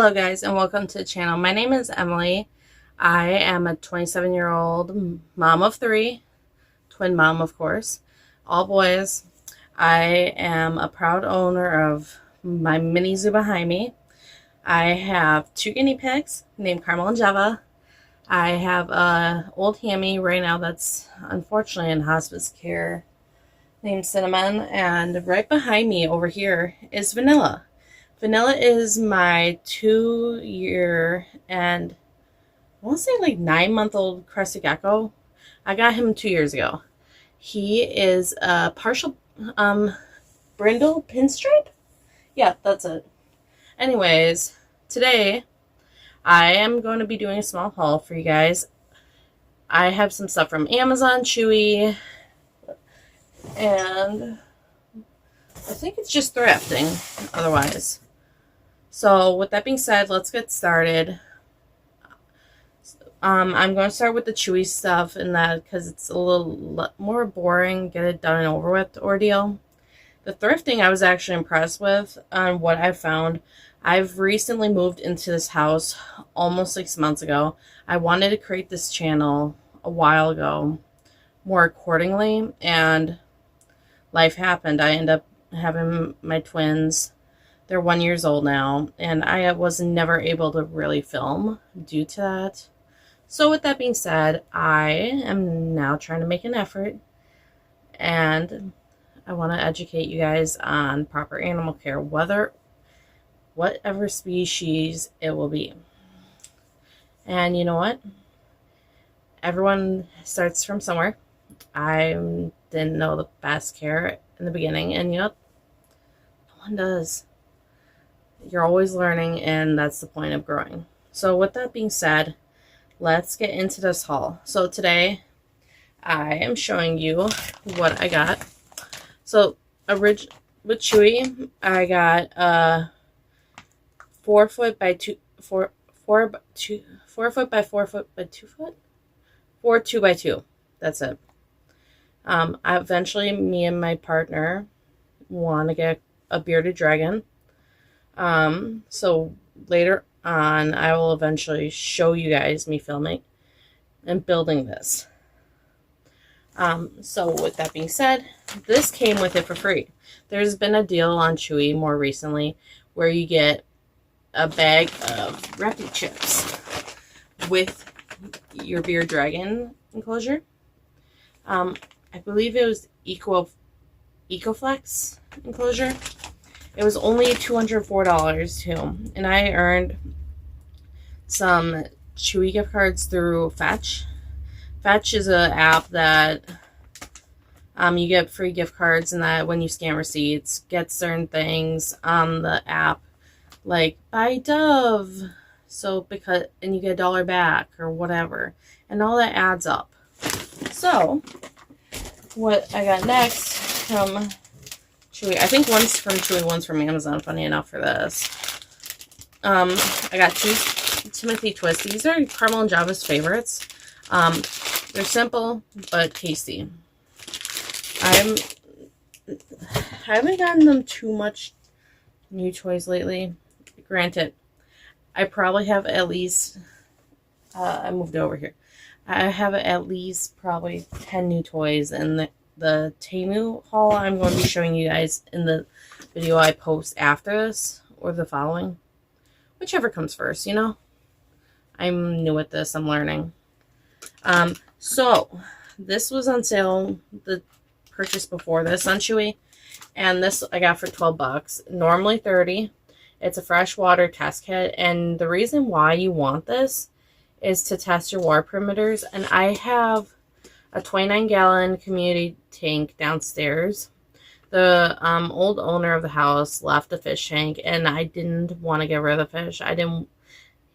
Hello guys and welcome to the channel. My name is Emily. I am a 27-year-old mom of three, twin mom of course, all boys. I am a proud owner of my mini zoo behind me. I have two guinea pigs named Carmel and Java. I have a old hammy right now that's unfortunately in hospice care named Cinnamon, and right behind me over here is Vanilla. Vanilla is my 2-year and I want to say like 9-month-old crested gecko. I got him 2 years ago. He is a partial brindle pinstripe. Yeah, that's it. Anyways, today I am going to be doing a small haul for you guys. I have some stuff from Amazon, Chewy, and I think it's just thrifting otherwise. So with that being said, let's get started. I'm going to start with the Chewy stuff and that because it's a little more boring, get it done and over with ordeal. The thrifting I was actually impressed with on what I found. I've recently moved into this house almost 6 months ago. I wanted to create this channel a while ago more accordingly, and life happened. I ended up having my twins. They're 1 year old now, and I was never able to really film due to that. So with that being said, I am now trying to make an effort, and I want to educate you guys on proper animal care, whatever species it will be. And you know what? Everyone starts from somewhere. I didn't know the best care in the beginning, and you know, no one does. You're always learning, and that's the point of growing. So with that being said, let's get into this haul. So today I am showing you what I got. So with Chewy, I got a 4 foot by 2 4 by 4 foot by 4 foot by 2 foot 4 2x2. That's it. Eventually me and my partner want to get a bearded dragon. So later on, I will eventually show you guys me filming and building this. So with that being said, this came with it for free. There's been a deal on Chewy more recently where you get a bag of Rappy chips with your beard dragon enclosure. I believe it was EcoFlex enclosure. It was only $204 too, and I earned some Chewy gift cards through Fetch. Fetch is an app that you get free gift cards, and that when you scan receipts, get certain things on the app, like buy Dove, and you get $1 back or whatever, and all that adds up. So what I got next from Chewy, I think one's from Chewy, one's from Amazon, funny enough for this. I got two Timothy Twists. These are Carmel and Java's favorites. They're simple but tasty. I haven't gotten them too much new toys lately. Granted, I probably have at least, I moved over here. I have at least probably 10 new toys, and the Temu haul I'm going to be showing you guys in the video I post after this, or the following. Whichever comes first, you know? I'm new at this, I'm learning. So, this was on sale, the purchase before this on Chewy, and this I got for 12 bucks, normally 30. It's a freshwater test kit, and the reason why you want this is to test your water perimeters, and I have a 29-gallon community tank downstairs. The old owner of the house left the fish tank, and I didn't want to get rid of the fish.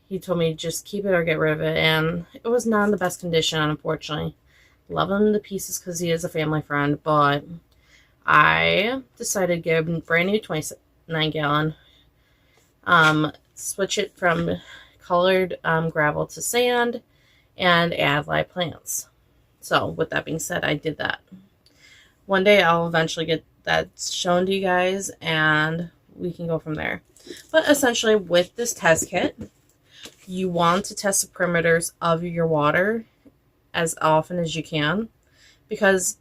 He told me just keep it or get rid of it, and it was not in the best condition, unfortunately. Love him to pieces because he is a family friend, but I decided to get a brand new 29-gallon. Switch it from colored gravel to sand, and add live plants. So with that being said, I did that. One day I'll eventually get that shown to you guys, and we can go from there. But essentially, with this test kit, you want to test the perimeters of your water as often as you can, because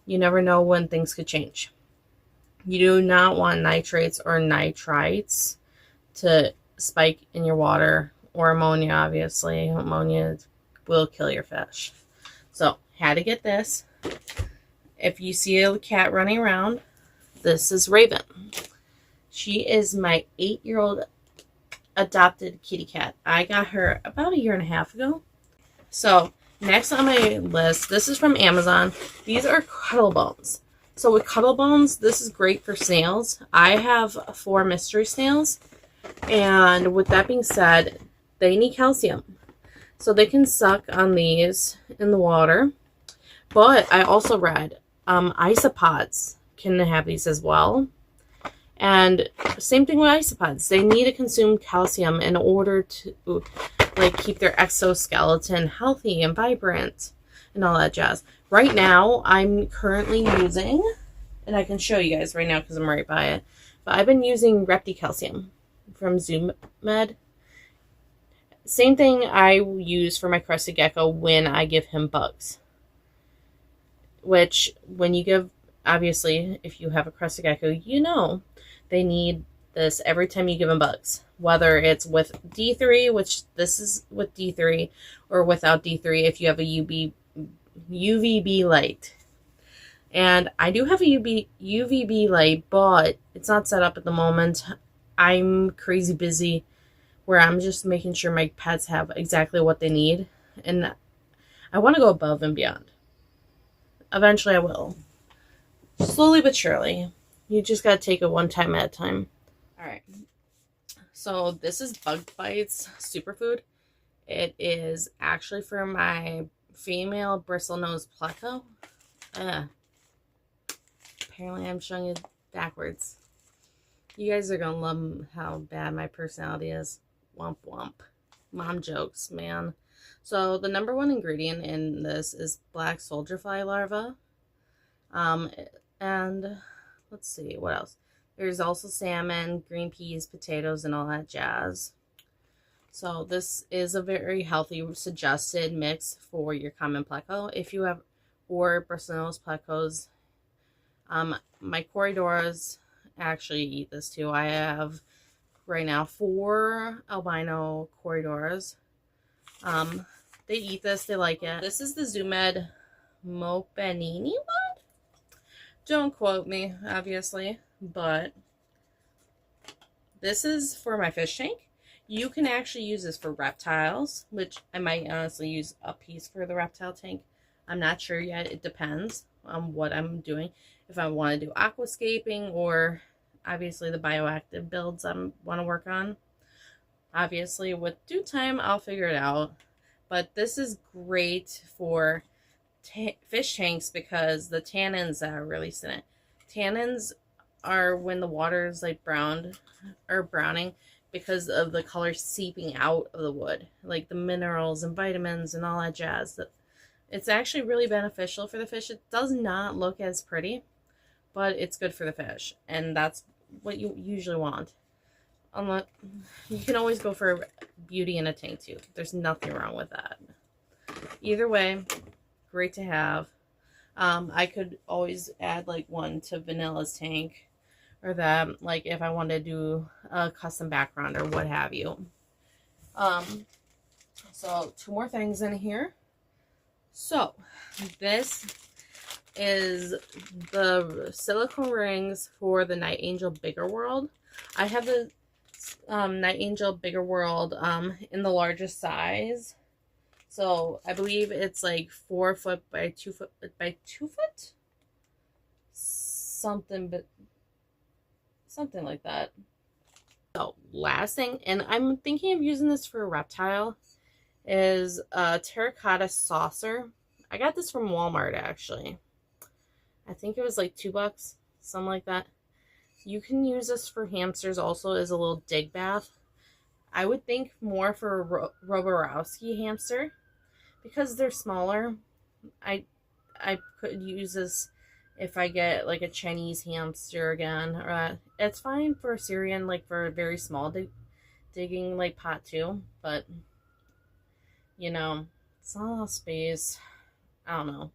you never know when things could change. You do not want nitrates or nitrites to spike in your water, or ammonia, obviously. Ammonia will kill your fish. So, had to get this. If you see a cat running around, this is Raven. She is my 8-year-old adopted kitty cat. I got her about a year and a half ago. So, next on my list, this is from Amazon. These are Cuddle Bones. So with Cuddle Bones, this is great for snails. I have 4 mystery snails. And with that being said, they need calcium. So they can suck on these in the water. But I also read isopods can have these as well. And same thing with isopods. They need to consume calcium in order to keep their exoskeleton healthy and vibrant and all that jazz. Right now, I'm currently using, and I can show you guys right now because I'm right by it, but I've been using ReptiCalcium from ZooMed. Same thing I use for my crested gecko when I give him bugs. Which, when you give, obviously, if you have a crested gecko, you know they need this every time you give them bugs. Whether it's with D3, which this is with D3, or without D3 if you have a UVB light. And I do have a UVB light, but it's not set up at the moment. I'm crazy busy where I'm just making sure my pets have exactly what they need. And I want to go above and beyond. Eventually I will. Slowly but surely. You just got to take it one time at a time. Alright. So this is Bug Bites Superfood. It is actually for my female bristlenose pleco. Apparently I'm showing it backwards. You guys are gonna love how bad my personality is. Womp womp. Mom jokes, man. So the number 1 ingredient in this is black soldier fly larva. And let's see, what else? There's also salmon, green peas, potatoes, and all that jazz. So this is a very healthy suggested mix for your common pleco. If you have, or bristlenose plecos, my Corydoras actually eat this too. I have right now 4 albino Corydoras. They eat this, they like it. This is the ZooMed Mopanini one. Don't quote me, obviously, but this is for my fish tank. You can actually use this for reptiles, which I might honestly use a piece for the reptile tank. I'm not sure yet. It depends on what I'm doing. If I want to do aquascaping or obviously the bioactive builds I want to work on. Obviously, with due time, I'll figure it out. But this is great for fish tanks because the tannins that are released in it. Tannins are when the water is like browned or browning because of the color seeping out of the wood, like the minerals and vitamins and all that jazz. It's actually really beneficial for the fish. It does not look as pretty, but it's good for the fish, and that's what you usually want. You can always go for beauty in a tank too. There's nothing wrong with that. Either way, great to have. I could always add like one to Vanilla's tank, or that, like if I wanted to do a custom background or what have you. So 2 more things in here. So this is the silicone rings for the Night Angel Bigger World. I have the Night Angel Bigger World in the largest size. So I believe it's like 4 foot by 2 foot by 2 foot? Something like that. So last thing, and I'm thinking of using this for a reptile, is a terracotta saucer. I got this from Walmart actually. I think it was like $2, something like that. You can use this for hamsters also as a little dig bath. I would think more for a Roborowski hamster because they're smaller. I could use this if I get like a Chinese hamster again, or it's fine for Syrian, like for a very small digging like pot too, but you know, it's not a lot of space. I don't know.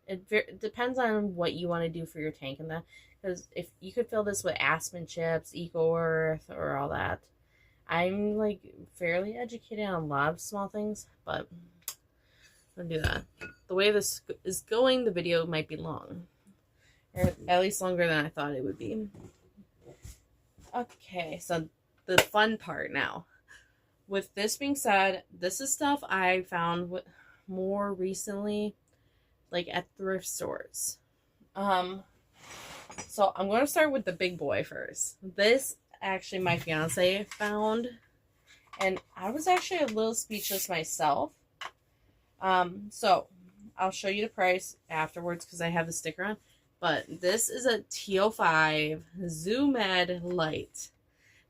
It depends on what you want to do for your tank and that, because if you could fill this with Aspen chips, Eco Earth, or all that. I'm like fairly educated on a lot of small things, but I'll do that. The way this is going, the video might be long, or at least longer than I thought it would be. Okay, so the fun part now. With this being said, this is stuff I found more recently, like at thrift stores. So I'm going to start with the big boy first. This actually my fiance found, and I was actually a little speechless myself. So I'll show you the price afterwards because I have the sticker on. But this is a TO5 Zoom Ed Lite.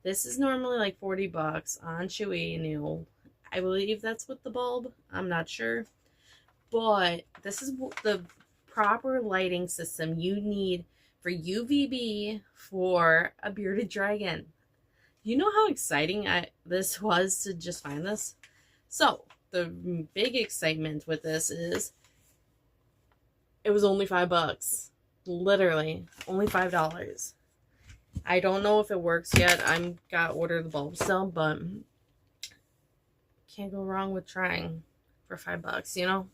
This is normally like $40 on Chewy new. I believe that's with the bulb. I'm not sure. But this is the proper lighting system you need for UVB for a bearded dragon. You know how exciting this was to just find this? So, the big excitement with this is it was only $5. Literally, only $5. I don't know if it works yet. I'm got to order the bulb still, but can't go wrong with trying for $5, you know?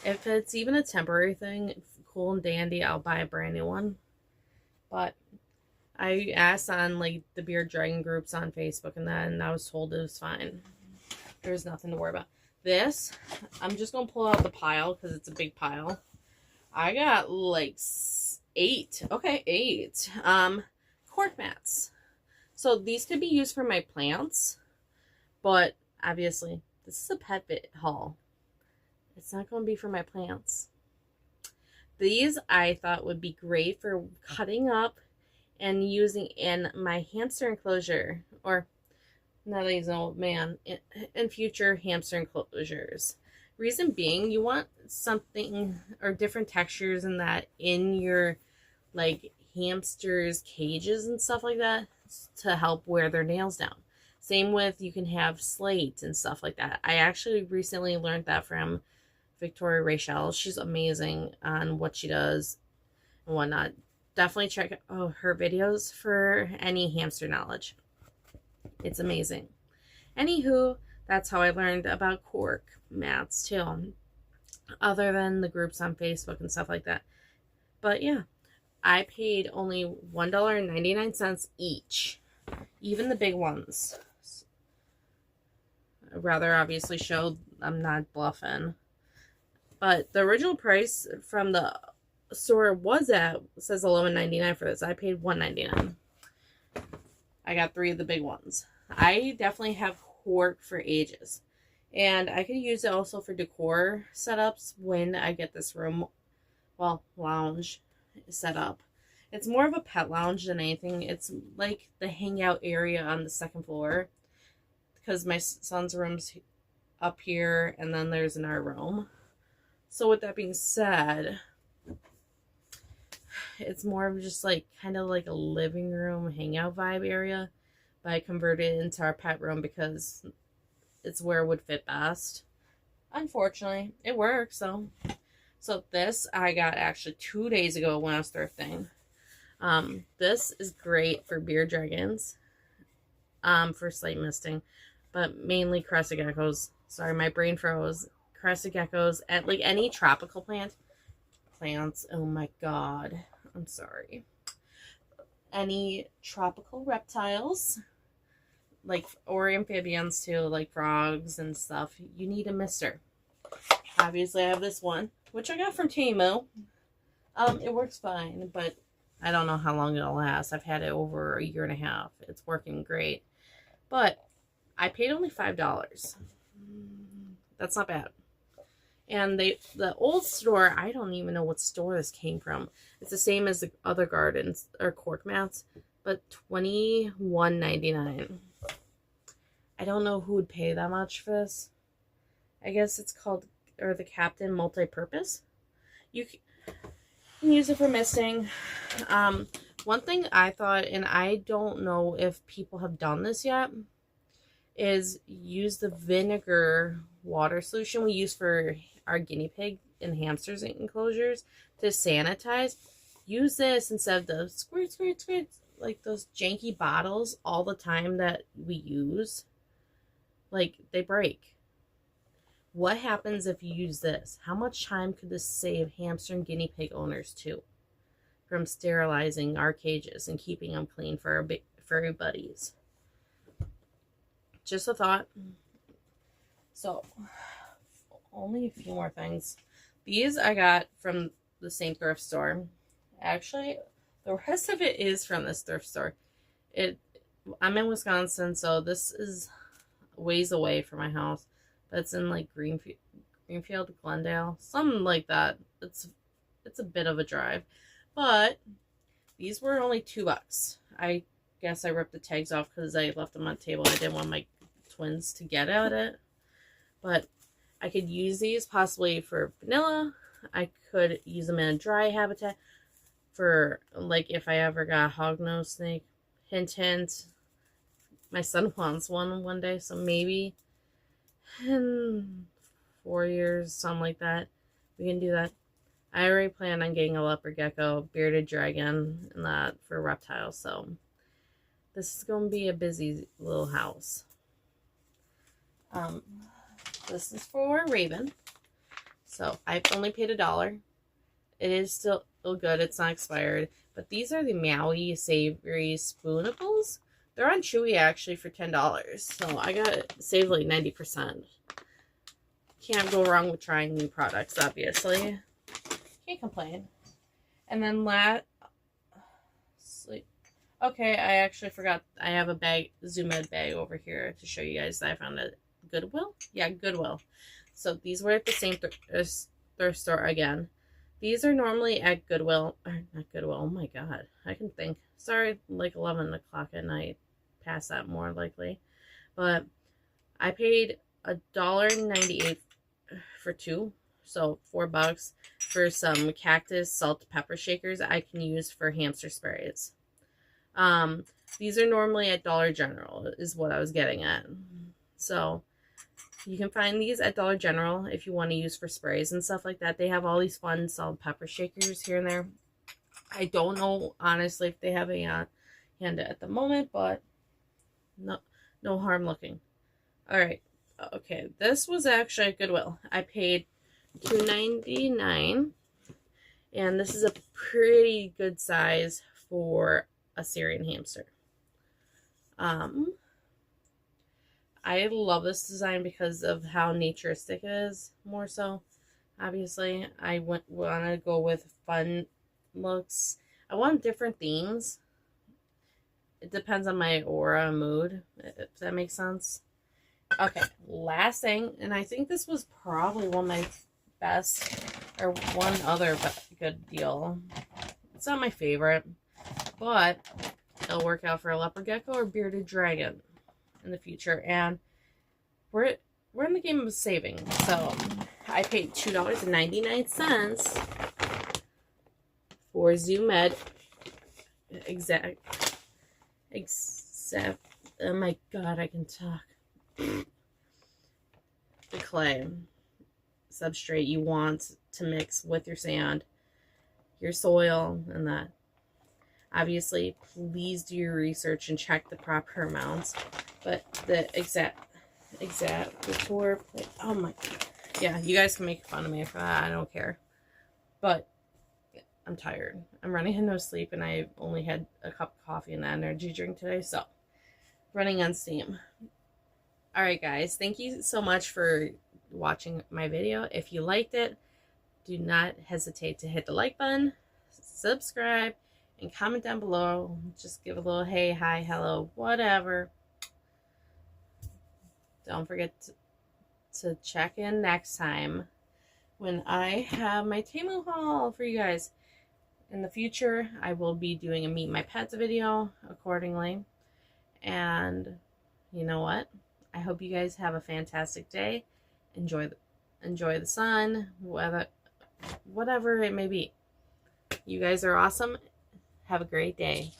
If it's even a temporary thing, cool and dandy, I'll buy a brand new one. But I asked on like the beard dragon groups on Facebook and that, and I was told it was fine. There's nothing to worry about. This, I'm just gonna pull out the pile because it's a big pile. I got like 8. Okay, 8. Cork mats. So these could be used for my plants, but obviously this is a pet bit haul. It's not going to be for my plants. These I thought would be great for cutting up and using in my hamster enclosure, or now that he's an old man, in future hamster enclosures. Reason being, you want something or different textures in that in your like hamsters cages and stuff like that to help wear their nails down. Same with, you can have slate and stuff like that. I actually recently learned that from Victoria Rachel. She's amazing on what she does and whatnot. Definitely check out her videos for any hamster knowledge. It's amazing. Anywho, that's how I learned about cork mats too, other than the groups on Facebook and stuff like that. But yeah, I paid only $1.99 each, even the big ones. I'd rather obviously show I'm not bluffing. But the original price from the store was says $11.99 for this. I paid $1.99. I got 3 of the big ones. I definitely have cork for ages. And I could use it also for decor setups when I get this room, well, lounge set up. It's more of a pet lounge than anything. It's like the hangout area on the 2nd floor, because my son's room's up here and then there's an art room. So with that being said, it's more of just like kind of like a living room hangout vibe area, but I converted it into our pet room because it's where it would fit best. Unfortunately, it works though. So this I got actually 2 days ago when I was thrifting. This is great for beard dragons, for slate misting, but mainly crested geckos. Sorry, my brain froze. Crested geckos and like any tropical plants. Oh my god, I'm sorry. Any tropical reptiles, like, or amphibians too, like frogs and stuff. You need a mister. Obviously, I have this one, which I got from Temu. It works fine, but I don't know how long it'll last. I've had it over a year and a half. It's working great, but I paid only $5. That's not bad. And the old store, I don't even know what store this came from. It's the same as the other gardens or cork mats, but $21.99. I don't know who would pay that much for this. I guess it's called, or the Captain Multi-Purpose. You can use it for misting. One thing I thought, and I don't know if people have done this yet, is use the vinegar water solution we use for our guinea pig and hamsters enclosures to sanitize. Use this instead of the squirt, squirt, squirt, like those janky bottles all the time that we use. Like, they break. What happens if you use this? How much time could this save hamster and guinea pig owners too, from sterilizing our cages and keeping them clean for our big furry buddies? Just a thought. So, only a few more things. These I got from the same thrift store. Actually, the rest of it is from this thrift store. I'm in Wisconsin, so this is ways away from my house. But it's in like Greenfield, Glendale, something like that. It's a bit of a drive, but these were only $2. I guess I ripped the tags off because I left them on the table. I didn't want my twins to get at it, but I could use these possibly for vanilla. I could use them in a dry habitat for, like, if I ever got a hognose snake. Hint, hint. My son wants one day, so maybe in 4 years, something like that, we can do that. I already plan on getting a leopard gecko, bearded dragon, and that for reptiles, so this is going to be a busy little house. This is for Raven. So I've only paid $1. It is still good. It's not expired. But these are the Maui Savory Spoonables. They're on Chewy actually for $10. So I got saved like 90%. Can't go wrong with trying new products, obviously. Can't complain. And then okay, I actually forgot. I have a bag, Zoo Med bag over here to show you guys that I found at Goodwill. Yeah, Goodwill. So these were at the same thrift store again. These are normally at Goodwill, or not Goodwill, oh my god, I can think. Sorry, like 11 o'clock at night, past that more likely. But I paid $1.98 for two, so $4 for some cactus salt pepper shakers I can use for hamster sprays. These are normally at Dollar General, is what I was getting at. So you can find these at Dollar General if you want to use for sprays and stuff like that. They have all these fun salt and pepper shakers here and there. I don't know, honestly, if they have a hand at the moment, but no harm looking. All right. Okay, this was actually at Goodwill. I paid $2.99, and this is a pretty good size for a Syrian hamster. I love this design because of how naturistic it is, more so. Obviously, I want to go with fun looks. I want different themes. It depends on my aura and mood, if that makes sense. Okay, last thing, and I think this was probably one of my best, or one other good deal. It's not my favorite, but it'll work out for a leopard gecko or bearded dragon in the future. And we're in the game of saving, so I paid $2.99 for Zoo Med exact, oh my god, I can talk. The clay substrate you want to mix with your sand, your soil, and that. Obviously, please do your research and check the proper amounts. But the exact before, oh my god. Yeah, you guys can make fun of me for that. I don't care. But I'm tired. I'm running into sleep, and I only had a cup of coffee and an energy drink today, so running on steam. Alright guys, thank you so much for watching my video. If you liked it, do not hesitate to hit the like button, subscribe, and comment down below. Just give a little hey, hi, hello, whatever. Don't forget to check in next time when I have my Temu haul for you guys. In the future, I will be doing a Meet My Pets video accordingly. And you know what? I hope you guys have a fantastic day. Enjoy the sun, whatever it may be. You guys are awesome. Have a great day.